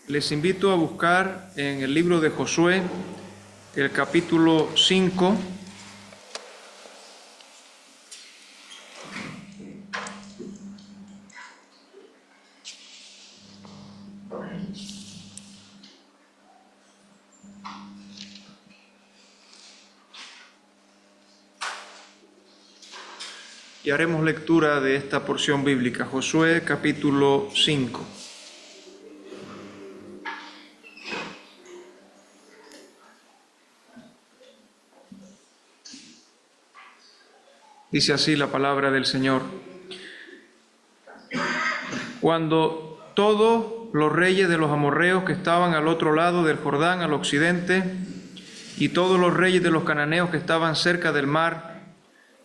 Les invito a buscar en el libro de Josué, el capítulo 5. Y haremos lectura de esta porción bíblica, Josué capítulo 5. Dice así la palabra del Señor. Cuando todos los reyes de los amorreos que estaban al otro lado del Jordán, al occidente, y todos los reyes de los cananeos que estaban cerca del mar,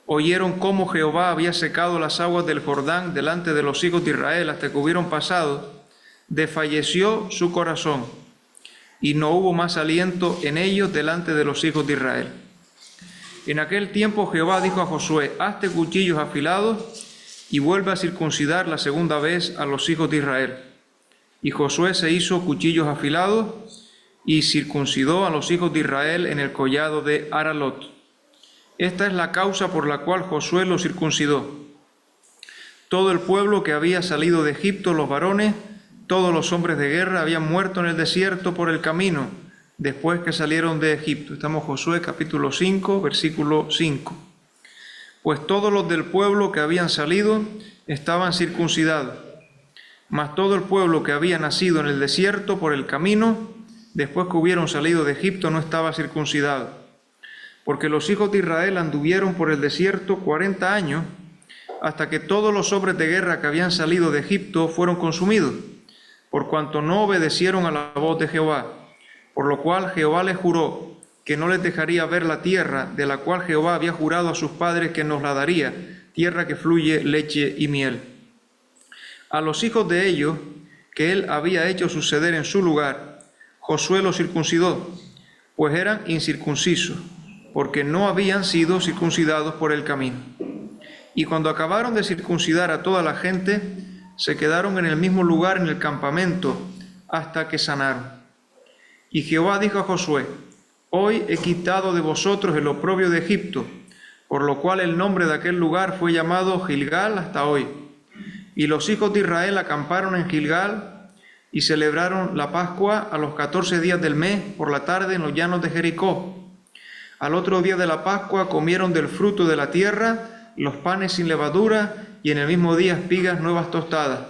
oyeron cómo Jehová había secado las aguas del Jordán delante de los hijos de Israel hasta que hubieron pasado, desfalleció su corazón, y no hubo más aliento en ellos delante de los hijos de Israel. En aquel tiempo Jehová dijo a Josué: hazte cuchillos afilados y vuelve a circuncidar la segunda vez a los hijos de Israel. Y Josué se hizo cuchillos afilados y circuncidó a los hijos de Israel en el collado de Aralot. Esta es la causa por la cual Josué los circuncidó. Todo el pueblo que había salido de Egipto, los varones, todos los hombres de guerra, habían muerto en el desierto por el camino, después que salieron de Egipto. Estamos en Josué capítulo 5, versículo 5. Pues todos los del pueblo que habían salido estaban circuncidados, mas todo el pueblo que había nacido en el desierto por el camino, después que hubieron salido de Egipto, no estaba circuncidado. Porque los hijos de Israel anduvieron por el desierto 40 años, hasta que todos los hombres de guerra que habían salido de Egipto fueron consumidos, por cuanto no obedecieron a la voz de Jehová. Por lo cual Jehová les juró que no les dejaría ver la tierra de la cual Jehová había jurado a sus padres que nos la daría, tierra que fluye leche y miel. A los hijos de ellos, que él había hecho suceder en su lugar, Josué los circuncidó, pues eran incircuncisos, porque no habían sido circuncidados por el camino. Y cuando acabaron de circuncidar a toda la gente, se quedaron en el mismo lugar en el campamento hasta que sanaron. Y Jehová dijo a Josué: hoy he quitado de vosotros el oprobio de Egipto, por lo cual el nombre de aquel lugar fue llamado Gilgal hasta hoy. Y los hijos de Israel acamparon en Gilgal y celebraron la Pascua a los 14 días del mes por la tarde en los llanos de Jericó. Al otro día de la Pascua comieron del fruto de la tierra, los panes sin levadura, y en el mismo día espigas nuevas tostadas.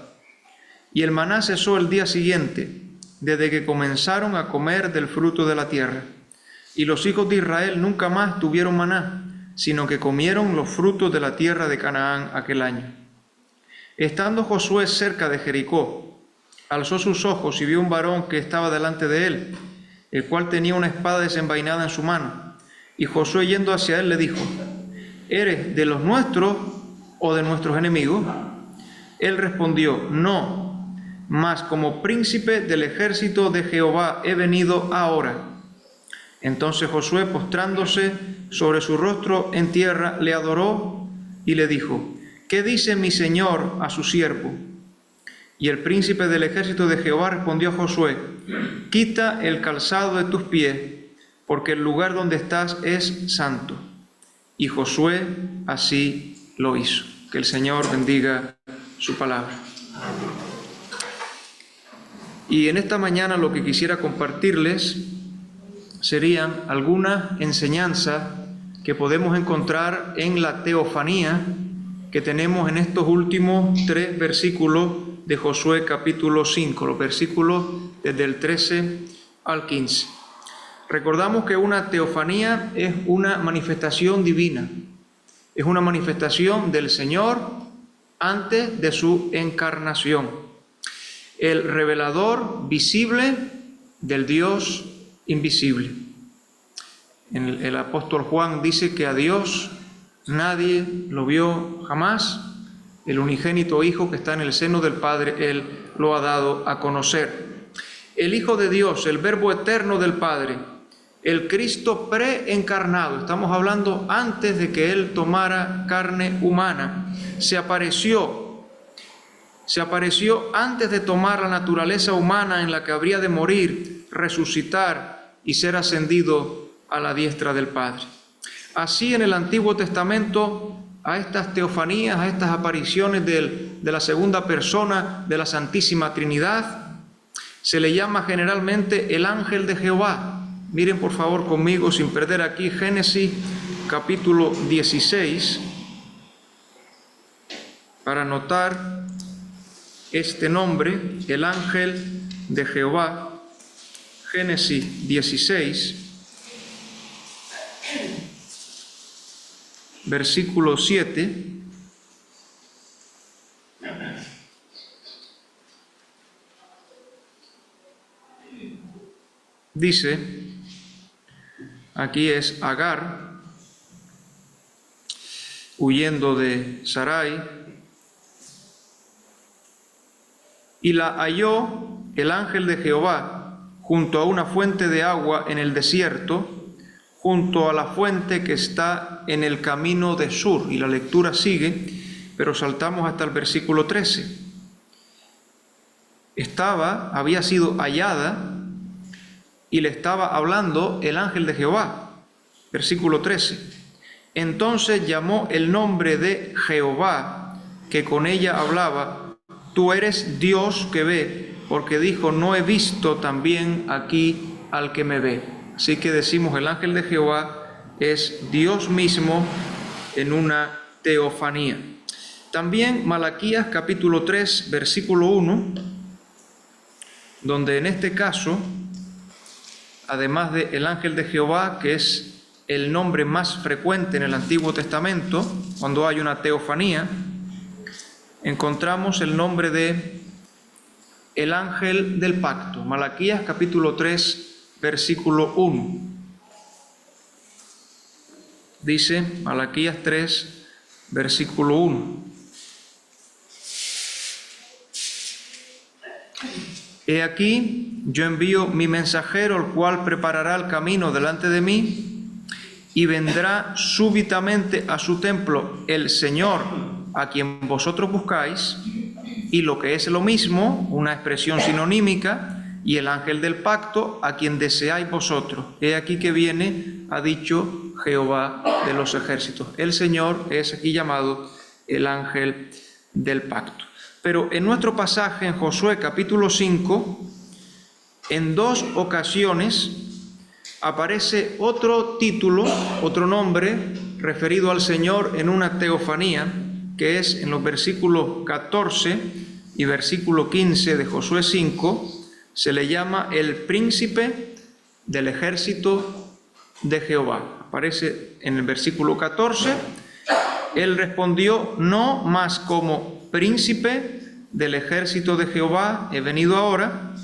Y el maná cesó el día siguiente, desde que comenzaron a comer del fruto de la tierra. Y los hijos de Israel nunca más tuvieron maná, sino que comieron los frutos de la tierra de Canaán aquel año. Estando Josué cerca de Jericó, alzó sus ojos y vio un varón que estaba delante de él, el cual tenía una espada desenvainada en su mano. Y Josué, yendo hacia él, le dijo: ¿eres de los nuestros o de nuestros enemigos? Él respondió: no, mas como príncipe del ejército de Jehová he venido ahora. Entonces Josué, postrándose sobre su rostro en tierra, le adoró y le dijo: ¿qué dice mi señor a su siervo? Y el príncipe del ejército de Jehová respondió a Josué: quita el calzado de tus pies, porque el lugar donde estás es santo. Y Josué así lo hizo. Que el Señor bendiga su palabra. Y en esta mañana lo que quisiera compartirles serían algunas enseñanzas que podemos encontrar en la teofanía que tenemos en estos últimos 3 versículos de Josué capítulo 5, los versículos desde el 13 al 15. Recordamos que una teofanía es una manifestación divina, es una manifestación del Señor antes de su encarnación, el revelador visible del Dios invisible. El apóstol Juan dice que a Dios nadie lo vio jamás, el unigénito Hijo que está en el seno del Padre, Él lo ha dado a conocer. El Hijo de Dios, el Verbo eterno del Padre, el Cristo preencarnado, estamos hablando antes de que Él tomara carne humana, se apareció Se apareció antes de tomar la naturaleza humana en la que habría de morir, resucitar y ser ascendido a la diestra del Padre. Así, en el Antiguo Testamento, a estas teofanías, a estas apariciones de la segunda persona de la Santísima Trinidad, se le llama generalmente el ángel de Jehová. Miren por favor conmigo, sin perder aquí, Génesis capítulo 16, para notar este nombre, el ángel de Jehová. Génesis 16, versículo 7. Dice, aquí es Agar, huyendo de Sarai, y la halló el ángel de Jehová junto a una fuente de agua en el desierto, junto a la fuente que está en el camino de Sur. Y la lectura sigue, pero saltamos hasta el versículo 13. Había sido hallada y le estaba hablando el ángel de Jehová. Versículo 13. Entonces llamó el nombre de Jehová, que con ella hablaba: tú eres Dios que ve, porque dijo, no he visto también aquí al que me ve. Así que decimos, el ángel de Jehová es Dios mismo en una teofanía. También Malaquías capítulo 3, versículo 1, donde en este caso, además de el ángel de Jehová, que es el nombre más frecuente en el Antiguo Testamento, cuando hay una teofanía, encontramos el nombre de el ángel del pacto. Malaquías capítulo 3, versículo 1. Dice Malaquías 3, versículo 1. He aquí, yo envío mi mensajero, el cual preparará el camino delante de mí, y vendrá súbitamente a su templo el Señor, a quien vosotros buscáis, y lo que es lo mismo, una expresión sinonímica, y el ángel del pacto, a quien deseáis vosotros. He aquí que viene, ha dicho Jehová de los ejércitos. El Señor es aquí llamado el ángel del pacto. Pero en nuestro pasaje en Josué capítulo 5, en dos ocasiones aparece otro título, otro nombre referido al Señor en una teofanía, que es en los versículos 14 y versículo 15 de Josué 5, se le llama el príncipe del ejército de Jehová. Aparece en el versículo 14, él respondió, no más como príncipe del ejército de Jehová he venido ahora.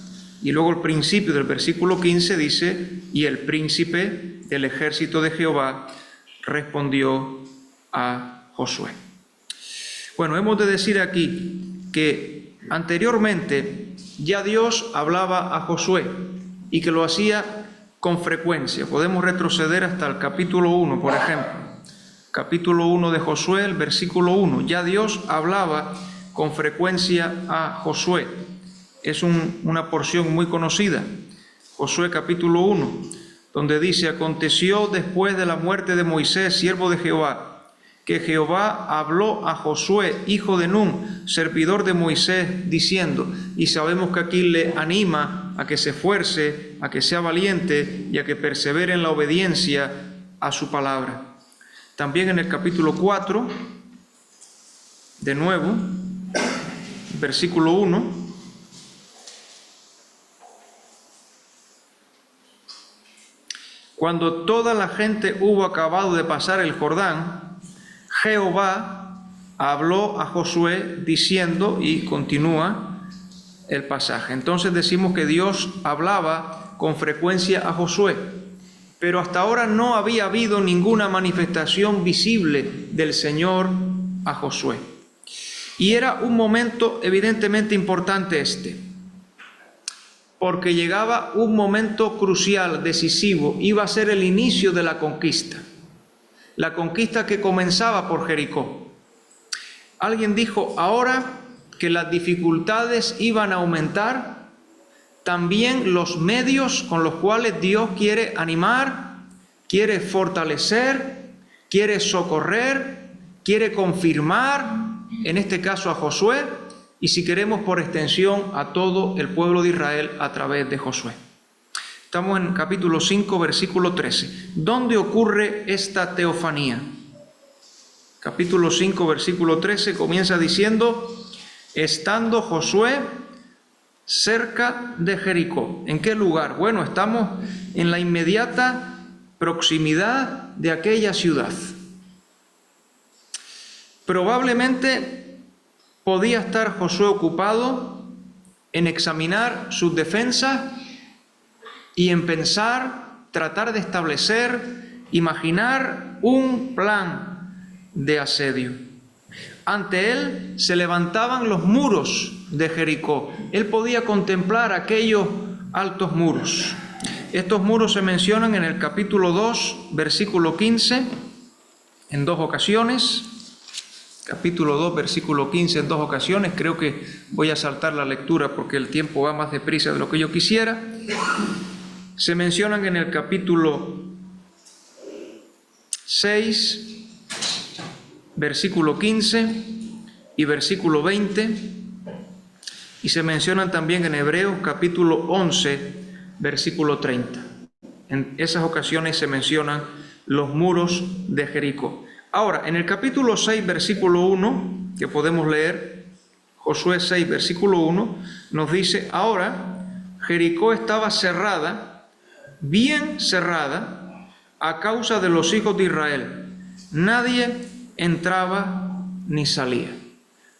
Y luego el principio del versículo 15 dice, y el príncipe del ejército de Jehová respondió a Josué. Bueno, hemos de decir aquí que anteriormente ya Dios hablaba a Josué y que lo hacía con frecuencia. Podemos retroceder hasta el capítulo 1, por ejemplo. Capítulo 1 de Josué, el versículo 1. Ya Dios hablaba con frecuencia a Josué. Es una porción muy conocida. Josué capítulo 1, donde dice, aconteció después de la muerte de Moisés, siervo de Jehová, que Jehová habló a Josué, hijo de Nun, servidor de Moisés, diciendo, y sabemos que aquí le anima a que se esfuerce, a que sea valiente y a que persevere en la obediencia a su palabra. También en el capítulo 4, de nuevo, versículo 1, cuando toda la gente hubo acabado de pasar el Jordán, Jehová habló a Josué diciendo, y continúa el pasaje. Entonces decimos que Dios hablaba con frecuencia a Josué, pero hasta ahora no había habido ninguna manifestación visible del Señor a Josué. Y era un momento evidentemente importante porque llegaba un momento crucial, decisivo, iba a ser el inicio de la conquista que comenzaba por Jericó. Alguien dijo, ahora que las dificultades iban a aumentar, también los medios con los cuales Dios quiere animar, quiere fortalecer, quiere socorrer, quiere confirmar, en este caso a Josué, y si queremos por extensión a todo el pueblo de Israel a través de Josué. Estamos en capítulo 5, versículo 13. ¿Dónde ocurre esta teofanía? Capítulo 5, versículo 13 comienza diciendo: estando Josué cerca de Jericó. ¿En qué lugar? Bueno, estamos en la inmediata proximidad de aquella ciudad. Probablemente podía estar Josué ocupado en examinar sus defensas y en pensar, tratar de establecer, imaginar un plan de asedio. Ante él se levantaban los muros de Jericó. Él podía contemplar aquellos altos muros. Estos muros se mencionan en el capítulo 2, versículo 15, en dos ocasiones. Capítulo 2, versículo 15, en dos ocasiones. Creo que voy a saltar la lectura porque el tiempo va más deprisa de lo que yo quisiera. Se mencionan en el capítulo 6, versículo 15 y versículo 20, y se mencionan también en Hebreos capítulo 11, versículo 30. En esas ocasiones se mencionan los muros de Jericó. Ahora, en el capítulo 6, versículo 1, que podemos leer, Josué 6, versículo 1, nos dice: ahora Jericó estaba cerrada, bien cerrada, a causa de los hijos de Israel. Nadie entraba ni salía.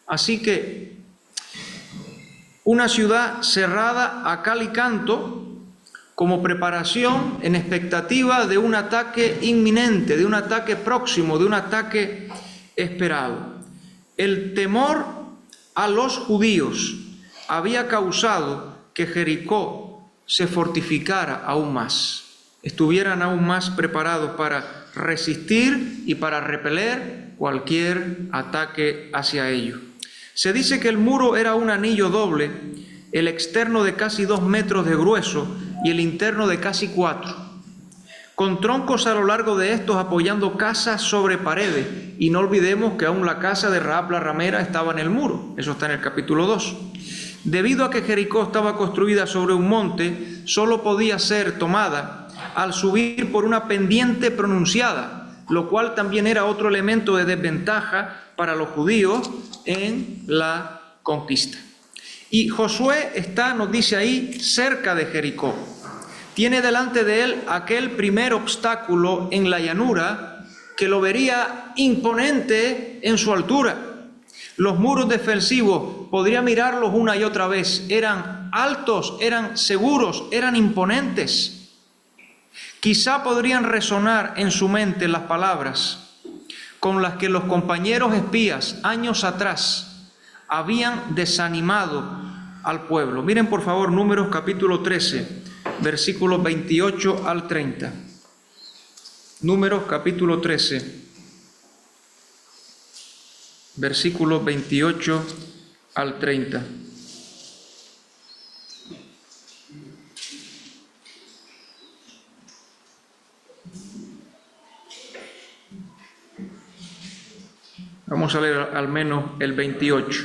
Así que una ciudad cerrada a cal y canto, como preparación en expectativa de un ataque inminente, de un ataque próximo, de un ataque esperado. El temor a los judíos había causado que Jericó se fortificara aún más, estuvieran aún más preparados para resistir y para repeler cualquier ataque hacia ellos. Se dice que el muro era un anillo doble, el externo de casi 2 metros de grueso y el interno de casi 4, con troncos a lo largo de estos apoyando casas sobre paredes. Y no olvidemos que aún la casa de Rahab la ramera estaba en el muro, eso está en el capítulo 2. Debido a que Jericó estaba construida sobre un monte, solo podía ser tomada al subir por una pendiente pronunciada, lo cual también era otro elemento de desventaja para los judíos en la conquista. Y Josué está, nos dice ahí, cerca de Jericó. Tiene delante de él aquel primer obstáculo en la llanura que lo vería imponente en su altura. Los muros defensivos, podría mirarlos una y otra vez, eran altos, eran seguros, eran imponentes. Quizá podrían resonar en su mente las palabras con las que los compañeros espías años atrás habían desanimado al pueblo. Miren por favor Números capítulo 13, versículos 28 al 30. Números capítulo 13. Versículos 28 al 30. Vamos a leer al menos el 28.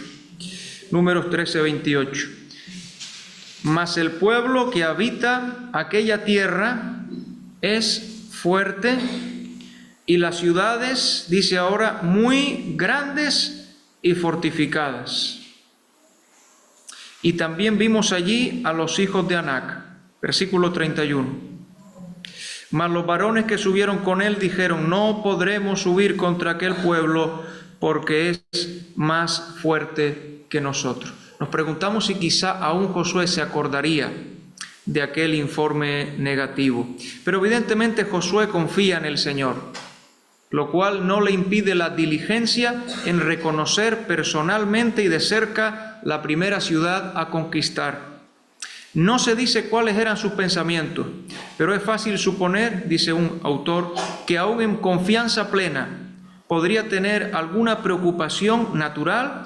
Números 13, 28. Mas el pueblo que habita aquella tierra es fuerte, y las ciudades, dice ahora, muy grandes y fortificadas. Y también vimos allí a los hijos de Anac, versículo 31. Mas los varones que subieron con él dijeron: no podremos subir contra aquel pueblo, porque es más fuerte que nosotros. Nos preguntamos si quizá aún Josué se acordaría de aquel informe negativo. Pero evidentemente Josué confía en el Señor, lo cual no le impide la diligencia en reconocer personalmente y de cerca la primera ciudad a conquistar. No se dice cuáles eran sus pensamientos, pero es fácil suponer, dice un autor, que aún en confianza plena podría tener alguna preocupación natural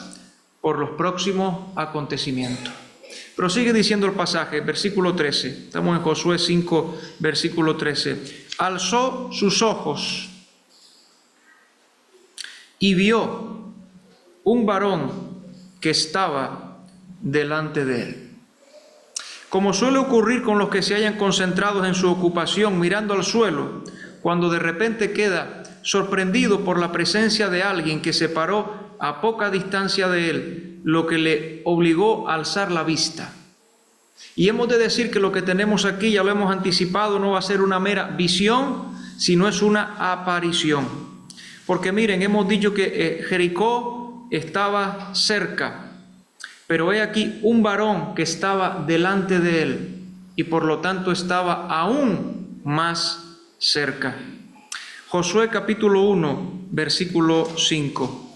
por los próximos acontecimientos. Pero sigue diciendo el pasaje, versículo 13. Estamos en Josué 5, versículo 13. Alzó sus ojos y vio un varón que estaba delante de él. Como suele ocurrir con los que se hayan concentrados en su ocupación mirando al suelo, cuando de repente queda sorprendido por la presencia de alguien que se paró a poca distancia de él, lo que le obligó a alzar la vista. Y hemos de decir que lo que tenemos aquí, ya lo hemos anticipado, no va a ser una mera visión, sino es una aparición. Porque miren, hemos dicho que Jericó estaba cerca, pero he aquí un varón que estaba delante de él y por lo tanto estaba aún más cerca. Josué capítulo 1, versículo 5.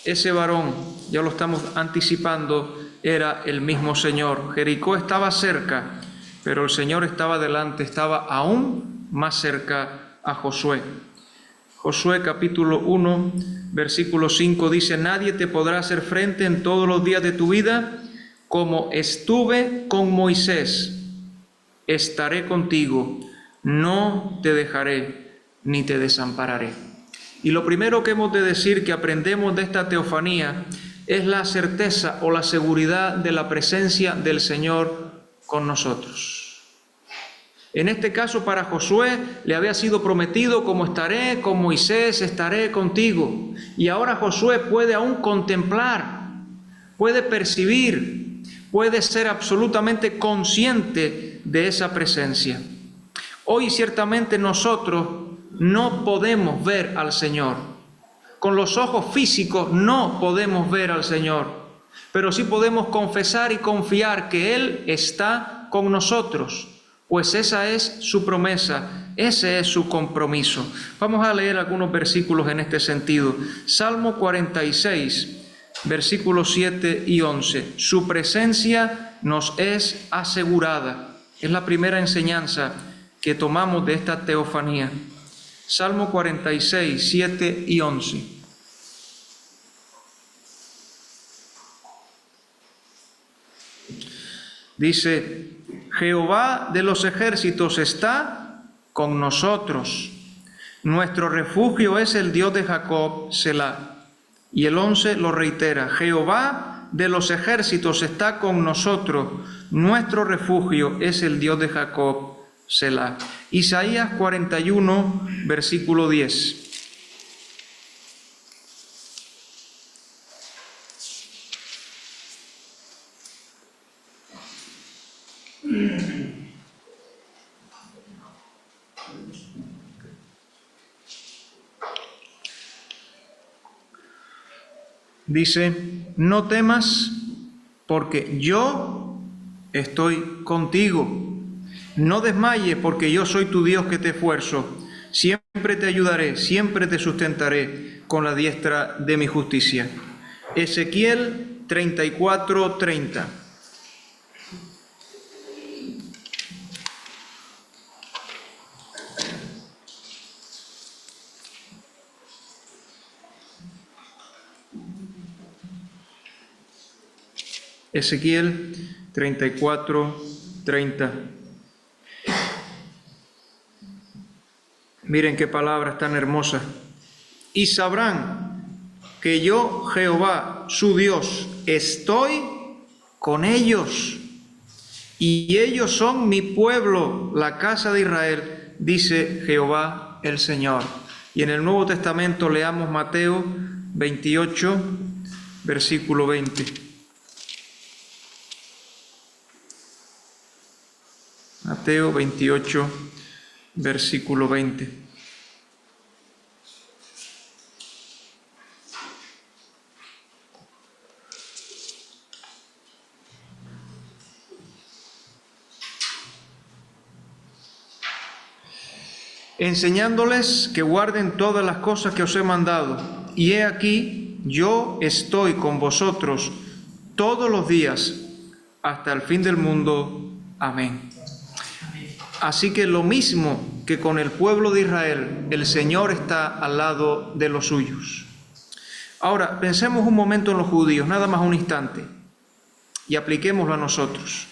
Ese varón, ya lo estamos anticipando, era el mismo Señor. Jericó estaba cerca, pero el Señor estaba delante, estaba aún más cerca a Josué. Josué capítulo 1, versículo 5 dice: nadie te podrá hacer frente en todos los días de tu vida, como estuve con Moisés, estaré contigo, no te dejaré ni te desampararé. Y lo primero que hemos de decir que aprendemos de esta teofanía es la certeza o la seguridad de la presencia del Señor con nosotros. En este caso para Josué le había sido prometido: como estaré con Moisés, estaré contigo. Y ahora Josué puede aún contemplar, puede percibir, puede ser absolutamente consciente de esa presencia. Hoy ciertamente nosotros no podemos ver al Señor. Con los ojos físicos no podemos ver al Señor, pero sí podemos confesar y confiar que Él está con nosotros, pues esa es su promesa, ese es su compromiso. Vamos a leer algunos versículos en este sentido. Salmo 46, versículos 7 y 11. Su presencia nos es asegurada. Es la primera enseñanza que tomamos de esta teofanía. Salmo 46, 7 y 11. Dice: Jehová de los ejércitos está con nosotros. Nuestro refugio es el Dios de Jacob, Selah. Y el 11 lo reitera: Jehová de los ejércitos está con nosotros. Nuestro refugio es el Dios de Jacob, Selah. Isaías 41, versículo 10. Dice: no temas, porque yo estoy contigo. No desmayes, porque yo soy tu Dios que te esfuerzo. Siempre te ayudaré, siempre te sustentaré con la diestra de mi justicia. Ezequiel 34, 30. Ezequiel 34, 30. Miren qué palabras tan hermosas. Y sabrán que yo, Jehová, su Dios, estoy con ellos, y ellos son mi pueblo, la casa de Israel, dice Jehová el Señor. Y en el Nuevo Testamento leamos Mateo 28, versículo 20. Mateo 28, versículo 20. Enseñándoles que guarden todas las cosas que os he mandado. Y he aquí, yo estoy con vosotros todos los días hasta el fin del mundo. Amén. Así que lo mismo que con el pueblo de Israel, el Señor está al lado de los suyos. Ahora, pensemos un momento en los judíos, nada más un instante, y apliquémoslo a nosotros.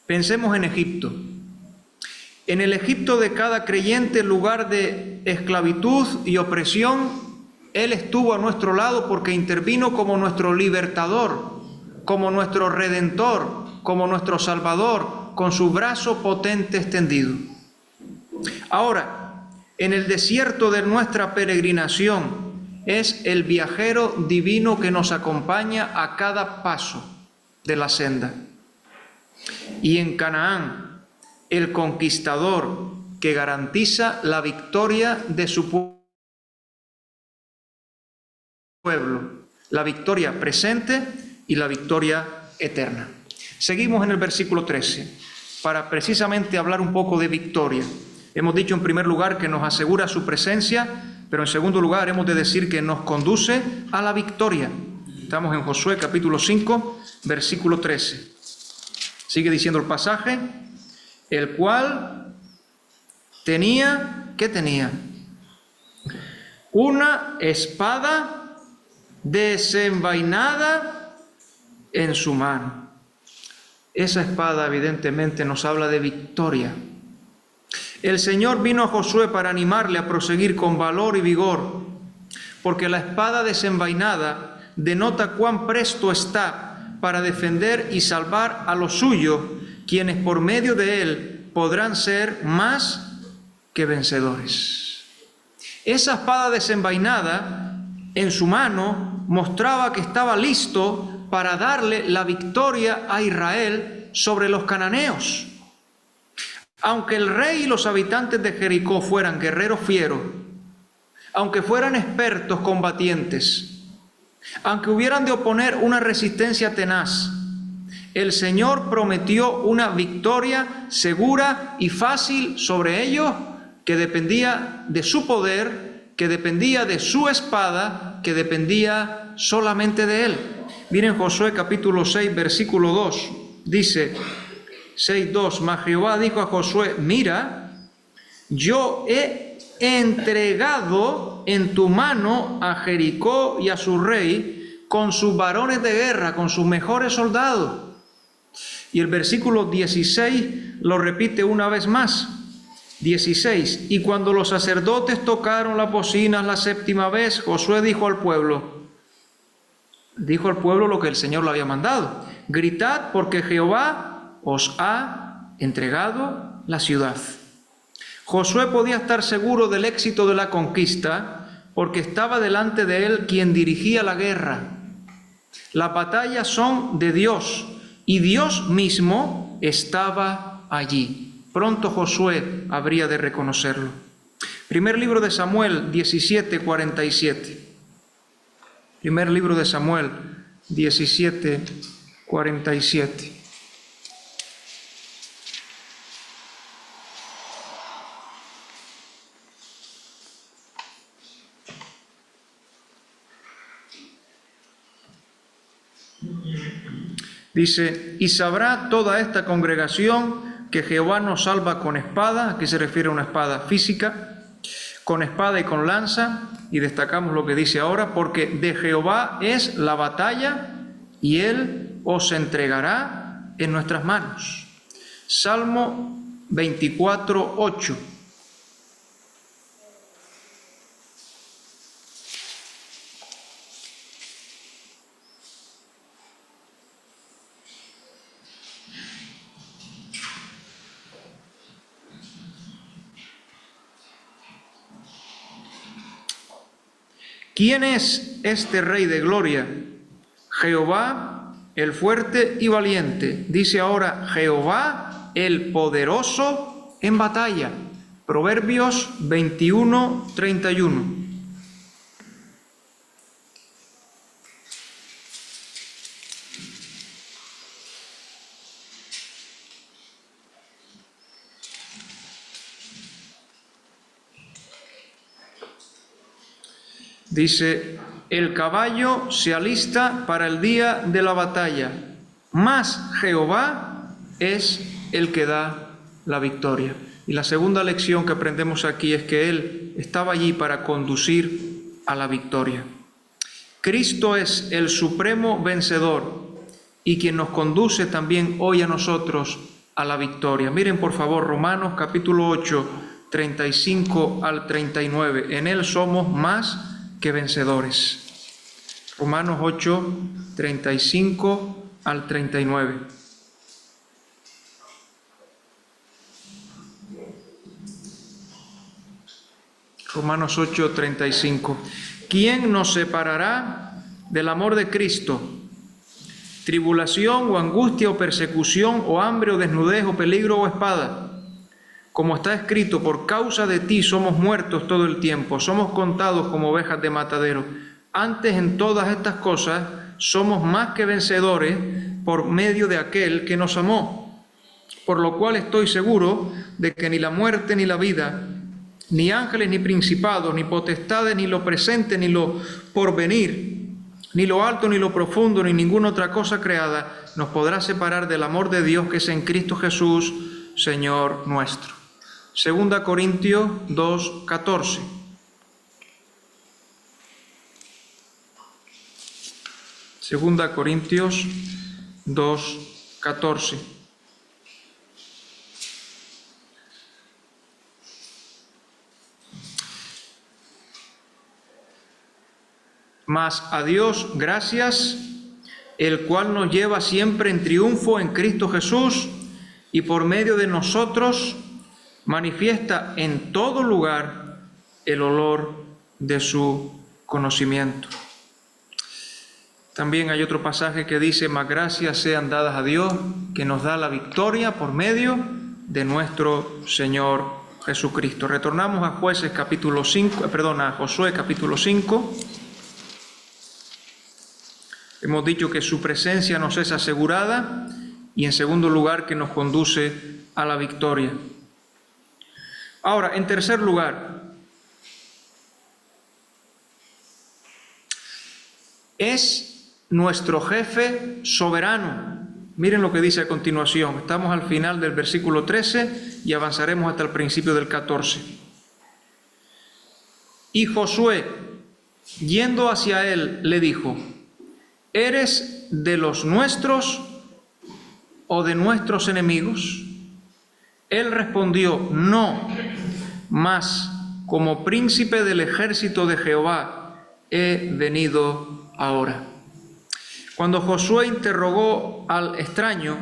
Pensemos en Egipto. En el Egipto de cada creyente, en lugar de esclavitud y opresión, Él estuvo a nuestro lado porque intervino como nuestro libertador, como nuestro redentor, como nuestro salvador, con su brazo potente extendido. Ahora, en el desierto de nuestra peregrinación, es el viajero divino que nos acompaña a cada paso de la senda. Y en Canaán, el conquistador que garantiza la victoria de su pueblo, la victoria presente y la victoria eterna. Seguimos en el versículo 13, para precisamente hablar un poco de victoria. Hemos dicho en primer lugar que nos asegura su presencia, pero en segundo lugar hemos de decir que nos conduce a la victoria. Estamos en Josué capítulo 5, versículo 13. Sigue diciendo el pasaje, el cual tenía, ¿qué tenía? Una espada desenvainada en su mano. Esa espada evidentemente nos habla de victoria. El Señor vino a Josué para animarle a proseguir con valor y vigor, porque la espada desenvainada denota cuán presto está para defender y salvar a los suyos, quienes por medio de él podrán ser más que vencedores. Esa espada desenvainada en su mano mostraba que estaba listo para darle la victoria a Israel sobre los cananeos. Aunque el rey y los habitantes de Jericó fueran guerreros fieros, aunque fueran expertos combatientes, aunque hubieran de oponer una resistencia tenaz, el Señor prometió una victoria segura y fácil sobre ellos, que dependía de su poder, que dependía de su espada, que dependía solamente de Él. Miren Josué capítulo 6, versículo 2, dice 6:2, mas Jehová dijo a Josué, mira, yo he entregado en tu mano a Jericó y a su rey con sus varones de guerra, con sus mejores soldados. Y el versículo 16 lo repite una vez más. 16, y cuando los sacerdotes tocaron las bocinas la séptima vez, Josué dijo al pueblo lo que el Señor le había mandado, gritad porque Jehová os ha entregado la ciudad. Josué podía estar seguro del éxito de la conquista porque estaba delante de él quien dirigía la guerra. Las batallas son de Dios y Dios mismo estaba allí. Pronto Josué habría de reconocerlo. Primer libro de Samuel 17:47. Primer libro de Samuel 17:47. Dice, y sabrá toda esta congregación que Jehová nos salva con espada, aquí se refiere a una espada física, con espada y con lanza, y destacamos lo que dice ahora, porque de Jehová es la batalla y Él os entregará en nuestras manos. Salmo 24:8. ¿Quién es este Rey de gloria? Jehová, el fuerte y valiente. Dice ahora, Jehová, el poderoso en batalla. Proverbios 21:31. Dice, el caballo se alista para el día de la batalla, mas Jehová es el que da la victoria. Y la segunda lección que aprendemos aquí es que Él estaba allí para conducir a la victoria. Cristo es el supremo vencedor y quien nos conduce también hoy a nosotros a la victoria. Miren por favor Romanos capítulo 8, 35 al 39. En Él somos más que vencedores. Romanos 8, 35 al 39. Romanos 8, 35. ¿Quién nos separará del amor de Cristo? ¿Tribulación o angustia o persecución o hambre o desnudez o peligro o espada? Como está escrito, por causa de ti somos muertos todo el tiempo, somos contados como ovejas de matadero. Antes en todas estas cosas somos más que vencedores por medio de aquel que nos amó. Por lo cual estoy seguro de que ni la muerte ni la vida, ni ángeles ni principados, ni potestades, ni lo presente, ni lo porvenir, ni lo alto, ni lo profundo, ni ninguna otra cosa creada nos podrá separar del amor de Dios que es en Cristo Jesús, Señor nuestro. 2 Corintios 2, 14. Segunda Corintios 2, 14. Mas a Dios gracias, el cual nos lleva siempre en triunfo en Cristo Jesús y por medio de nosotros manifiesta en todo lugar el olor de su conocimiento. También hay otro pasaje que dice, mas gracias sean dadas a Dios, que nos da la victoria por medio de nuestro Señor Jesucristo. Retornamos a Josué capítulo 5. Hemos dicho que su presencia nos es asegurada y en segundo lugar que nos conduce a la victoria. Ahora, en tercer lugar, es nuestro jefe soberano. Miren lo que dice a continuación. Estamos al final del versículo 13 y avanzaremos hasta el principio del 14. Y Josué, yendo hacia él, le dijo, ¿eres de los nuestros o de nuestros enemigos? Él respondió, no, mas como príncipe del ejército de Jehová he venido ahora. Cuando Josué interrogó al extraño,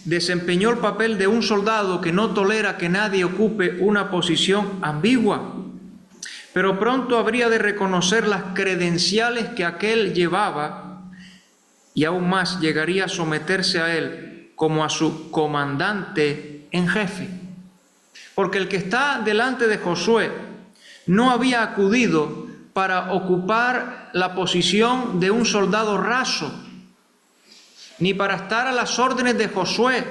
desempeñó el papel de un soldado que no tolera que nadie ocupe una posición ambigua, pero pronto habría de reconocer las credenciales que aquel llevaba y aún más llegaría a someterse a él como a su comandante en jefe. Porque el que está delante de Josué no había acudido para ocupar la posición de un soldado raso, ni para estar a las órdenes de Josué.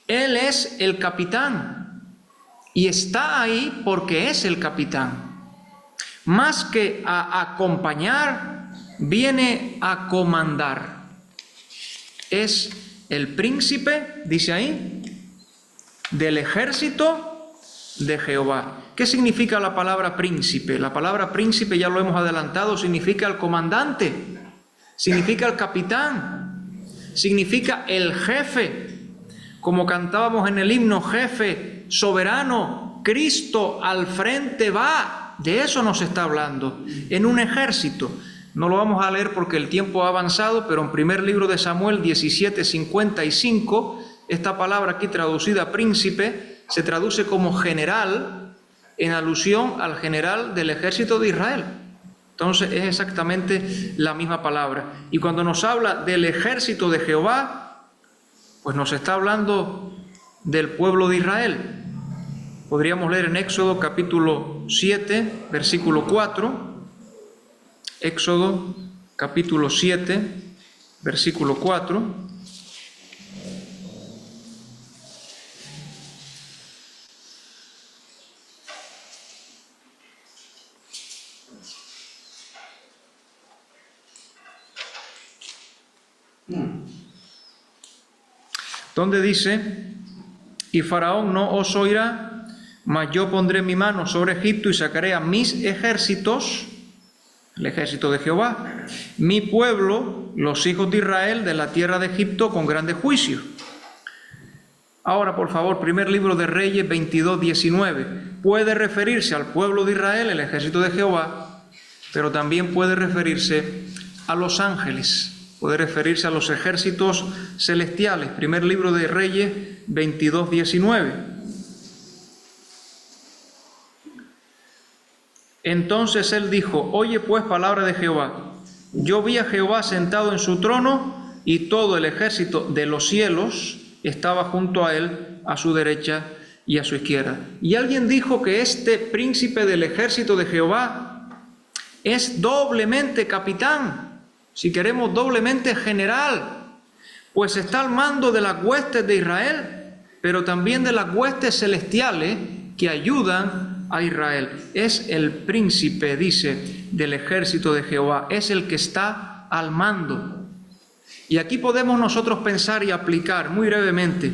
Él es el capitán y está ahí porque es el capitán. Más que a acompañar, viene a comandar. Es el príncipe, dice ahí, del ejército de Jehová. ¿Qué significa la palabra príncipe? La palabra príncipe, ya lo hemos adelantado, significa el comandante, significa el capitán, significa el jefe. Como cantábamos en el himno, jefe, soberano, Cristo al frente va. De eso nos está hablando, en un ejército. No lo vamos a leer porque el tiempo ha avanzado, pero en primer libro de Samuel 17:55, esta palabra aquí traducida príncipe, se traduce como general, en alusión al general del ejército de Israel. Entonces es exactamente la misma palabra. Y cuando nos habla del ejército de Jehová, pues nos está hablando del pueblo de Israel. Podríamos leer en Éxodo capítulo 7, versículo 4. Éxodo capítulo 7, versículo 4. Donde dice, y Faraón no os oirá, mas yo pondré mi mano sobre Egipto y sacaré a mis ejércitos el ejército de Jehová, mi pueblo, los hijos de Israel, de la tierra de Egipto, con grande juicio. Ahora, por favor, primer libro de Reyes 22, 19. Puede referirse al pueblo de Israel, el ejército de Jehová, pero también puede referirse a los ángeles, puede referirse a los ejércitos celestiales. Primer libro de Reyes 22, 19. Entonces él dijo: oye pues palabra de Jehová. Yo vi a Jehová sentado en su trono, y todo el ejército de los cielos estaba junto a él, a su derecha y a su izquierda. Y alguien dijo que este príncipe del ejército de Jehová es doblemente capitán, si queremos doblemente general, pues está al mando de las huestes de Israel, pero también de las huestes celestiales que ayudan a Israel. Es el príncipe, dice, del ejército de Jehová, es el que está al mando. Y aquí podemos nosotros pensar y aplicar muy brevemente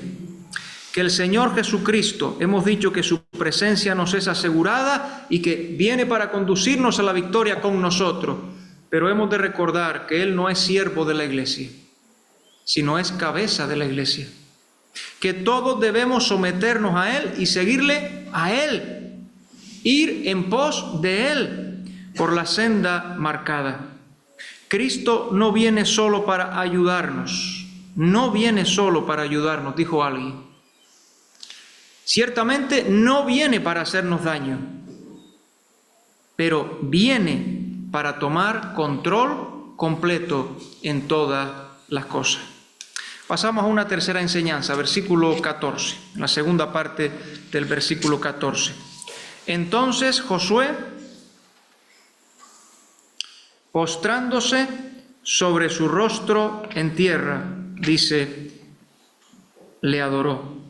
que el Señor Jesucristo, hemos dicho que su presencia nos es asegurada y que viene para conducirnos a la victoria con nosotros, pero hemos de recordar que Él no es siervo de la iglesia, sino es cabeza de la iglesia, que todos debemos someternos a Él y seguirle a Él, ir en pos de Él por la senda marcada. Cristo no viene solo para ayudarnos, no viene solo para ayudarnos, dijo alguien. Ciertamente no viene para hacernos daño, pero viene para tomar control completo en todas las cosas. Pasamos a una tercera enseñanza, versículo 14, la segunda parte del versículo 14. Entonces Josué, postrándose sobre su rostro en tierra, dice, le adoró.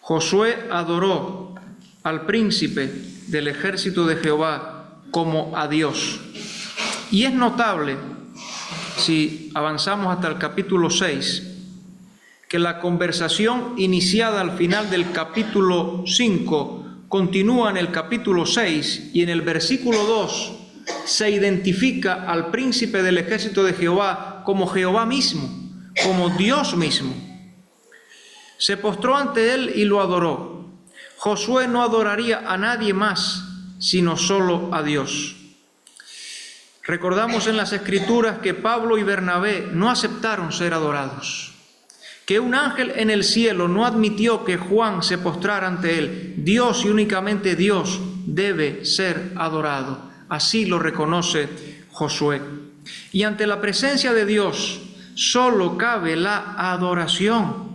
Josué adoró al príncipe del ejército de Jehová como a Dios. Y es notable, si avanzamos hasta el capítulo 6, que la conversación iniciada al final del capítulo 5 continúa en el capítulo 6, y en el versículo 2 se identifica al príncipe del ejército de Jehová como Jehová mismo, como Dios mismo. Se postró ante él y lo adoró. Josué no adoraría a nadie más, sino solo a Dios. Recordamos en las Escrituras que Pablo y Bernabé no aceptaron ser adorados, que un ángel en el cielo no admitió que Juan se postrara ante él. Dios y únicamente Dios debe ser adorado. Así lo reconoce Josué. Y ante la presencia de Dios solo cabe la adoración.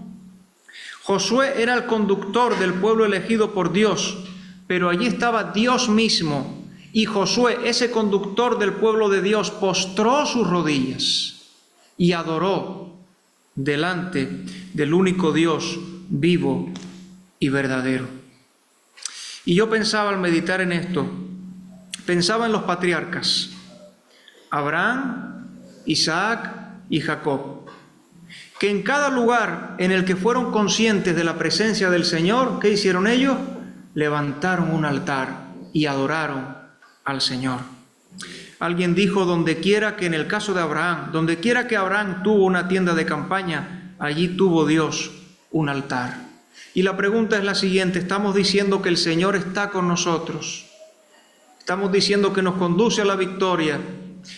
Josué era el conductor del pueblo elegido por Dios, pero allí estaba Dios mismo, y Josué, ese conductor del pueblo de Dios, postró sus rodillas y adoró delante del único Dios vivo y verdadero. Y yo pensaba al meditar en esto, pensaba en los patriarcas, Abraham, Isaac y Jacob, que en cada lugar en el que fueron conscientes de la presencia del Señor, ¿qué hicieron ellos? Levantaron un altar y adoraron al Señor. Alguien dijo, donde quiera que en el caso de Abraham, donde quiera que Abraham tuvo una tienda de campaña, allí tuvo Dios un altar. Y la pregunta es la siguiente: ¿estamos diciendo que el Señor está con nosotros? ¿Estamos diciendo que nos conduce a la victoria?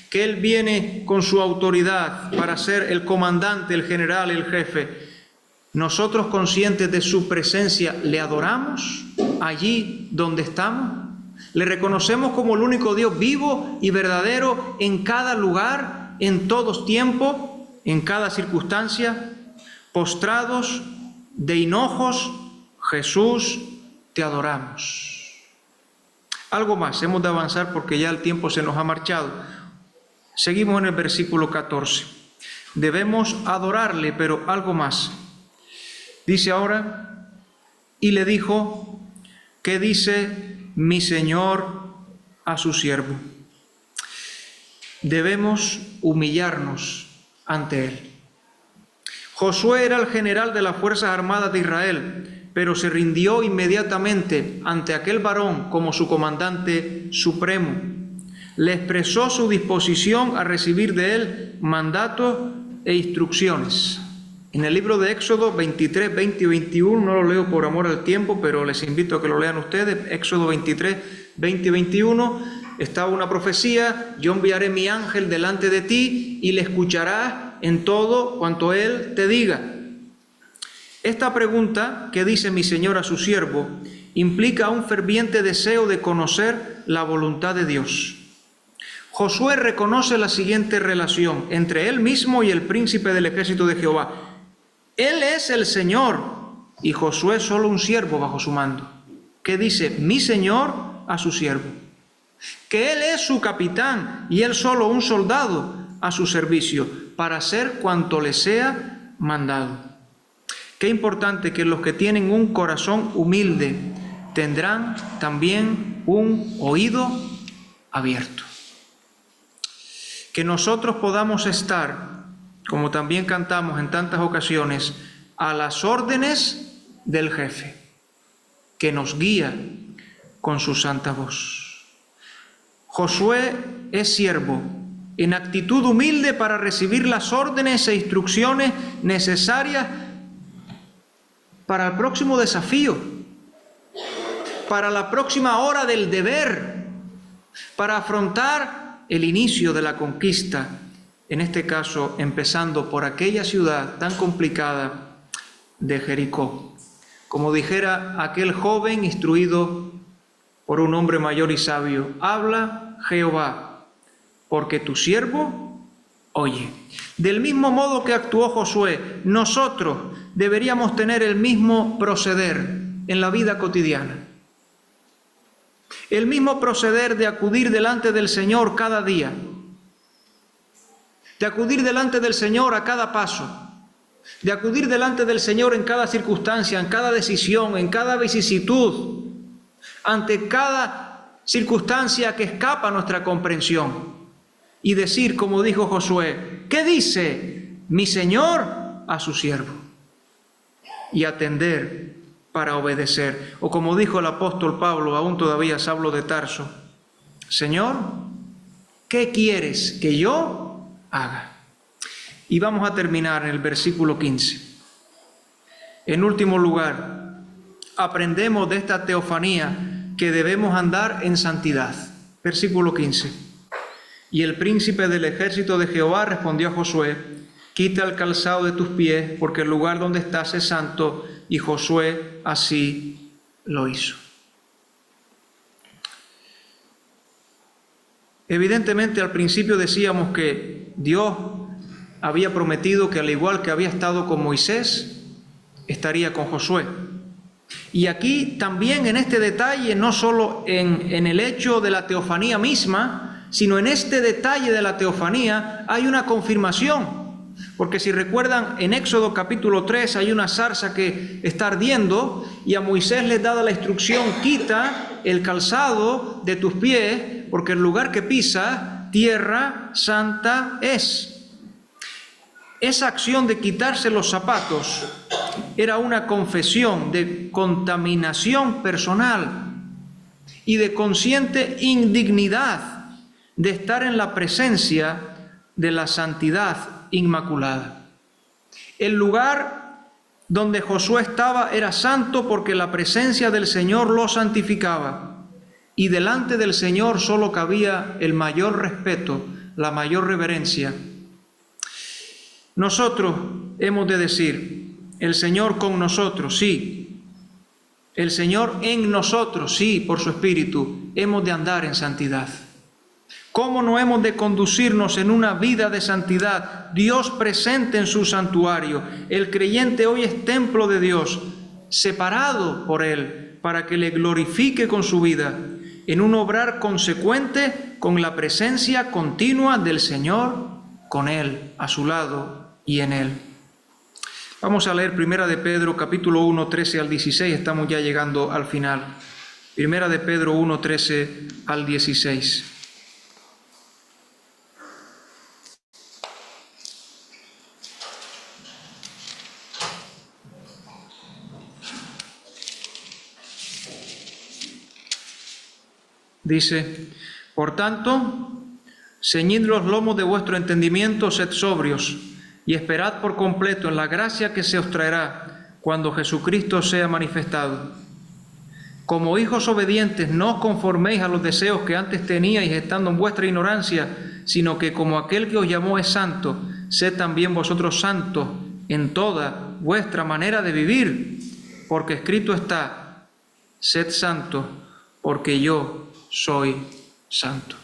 ¿Que Él viene con su autoridad para ser el comandante, el general, el jefe? ¿Nosotros, conscientes de su presencia, le adoramos allí donde estamos? ¿Le reconocemos como el único Dios vivo y verdadero en cada lugar, en todos tiempos, en cada circunstancia? Postrados, de hinojos, Jesús, te adoramos. Algo más, hemos de avanzar porque ya el tiempo se nos ha marchado. Seguimos en el versículo 14. Debemos adorarle, pero algo más. Dice ahora, y le dijo, ¿qué dice mi Señor a su siervo? Debemos humillarnos ante Él. Josué era el general de las Fuerzas Armadas de Israel, pero se rindió inmediatamente ante aquel varón como su comandante supremo. le expresó su disposición a recibir de él mandatos e instrucciones. En el libro de Éxodo 23, 20 y 21, no lo leo por amor al tiempo, pero les invito a que lo lean ustedes. Éxodo 23, 20 y 21, estaba una profecía: yo enviaré mi ángel delante de ti y le escucharás en todo cuanto él te diga. Esta pregunta que dice mi Señor a su siervo implica un ferviente deseo de conocer la voluntad de Dios. Josué reconoce la siguiente relación entre él mismo y el príncipe del ejército de Jehová. Él es el Señor y Josué solo un siervo bajo su mando. ¿Qué dice mi Señor a su siervo? Que él es su capitán y él solo un soldado a su servicio para hacer cuanto le sea mandado. Qué importante que los que tienen un corazón humilde tendrán también un oído abierto. Que nosotros podamos estar, como también cantamos en tantas ocasiones, a las órdenes del jefe, que nos guía con su santa voz. Josué es siervo, en actitud humilde para recibir las órdenes e instrucciones necesarias para el próximo desafío, para la próxima hora del deber, para afrontar el inicio de la conquista, en este caso empezando por aquella ciudad tan complicada de Jericó. Como dijera aquel joven instruido por un hombre mayor y sabio: habla Jehová, porque tu siervo oye. Del mismo modo que actuó Josué, nosotros deberíamos tener el mismo proceder en la vida cotidiana. El mismo proceder de acudir delante del Señor cada día, de acudir delante del Señor a cada paso, de acudir delante del Señor en cada circunstancia, en cada decisión, en cada vicisitud, ante cada circunstancia que escapa a nuestra comprensión, y decir, como dijo Josué: ¿qué dice mi Señor a su siervo? Y atender para obedecer. O como dijo el apóstol Pablo, aún todavía Saulo de Tarso: Señor, ¿qué quieres que yo haga? Y vamos a terminar en el versículo 15. En último lugar, aprendemos de esta teofanía que debemos andar en santidad. Versículo 15. Y el príncipe del ejército de Jehová respondió a Josué: quita el calzado de tus pies, porque el lugar donde estás es santo. Y Josué así lo hizo. Evidentemente, al principio decíamos que Dios había prometido que, al igual que había estado con Moisés, estaría con Josué. Y aquí también, en este detalle, no solo en el hecho de la teofanía misma, sino en este detalle de la teofanía hay una confirmación. Porque si recuerdan, en Éxodo capítulo 3 hay una zarza que está ardiendo y a Moisés le da la instrucción: quita el calzado de tus pies, porque el lugar que pisas, tierra santa es. Esa acción de quitarse los zapatos era una confesión de contaminación personal y de consciente indignidad de estar en la presencia de la santidad inmaculada. El lugar donde Josué estaba era santo porque la presencia del Señor lo santificaba, y delante del Señor solo cabía el mayor respeto, la mayor reverencia. Nosotros hemos de decir: el Señor con nosotros, sí. El Señor en nosotros, sí, por su Espíritu. Hemos de andar en santidad. ¿Cómo no hemos de conducirnos en una vida de santidad? Dios presente en su santuario. El creyente hoy es templo de Dios, separado por Él, para que le glorifique con su vida, en un obrar consecuente con la presencia continua del Señor, con Él, a su lado y en Él. Vamos a leer Primera de Pedro, capítulo 1, 13 al 16. Estamos ya llegando al final. Primera de Pedro 1, 13 al 16. Dice: Por tanto, ceñid los lomos de vuestro entendimiento, sed sobrios, y esperad por completo en la gracia que se os traerá cuando Jesucristo sea manifestado. Como hijos obedientes, no os conforméis a los deseos que antes teníais estando en vuestra ignorancia, sino que como aquel que os llamó es santo, sed también vosotros santos en toda vuestra manera de vivir, porque escrito está: sed santos, porque yo soy santo.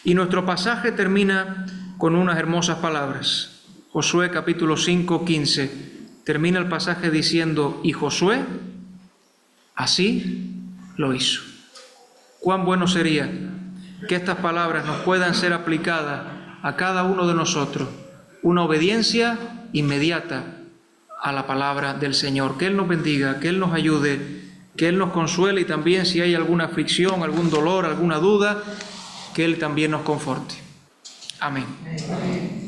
Y nuestro pasaje termina con unas hermosas palabras. Josué capítulo 5, 15. Termina el pasaje diciendo: y Josué así lo hizo. Cuán bueno sería que estas palabras nos puedan ser aplicadas a cada uno de nosotros. Una obediencia inmediata a la palabra del Señor. Que Él nos bendiga, que Él nos ayude, que Él nos consuele, y también si hay alguna aflicción, algún dolor, alguna duda, que Él también nos conforte. Amén.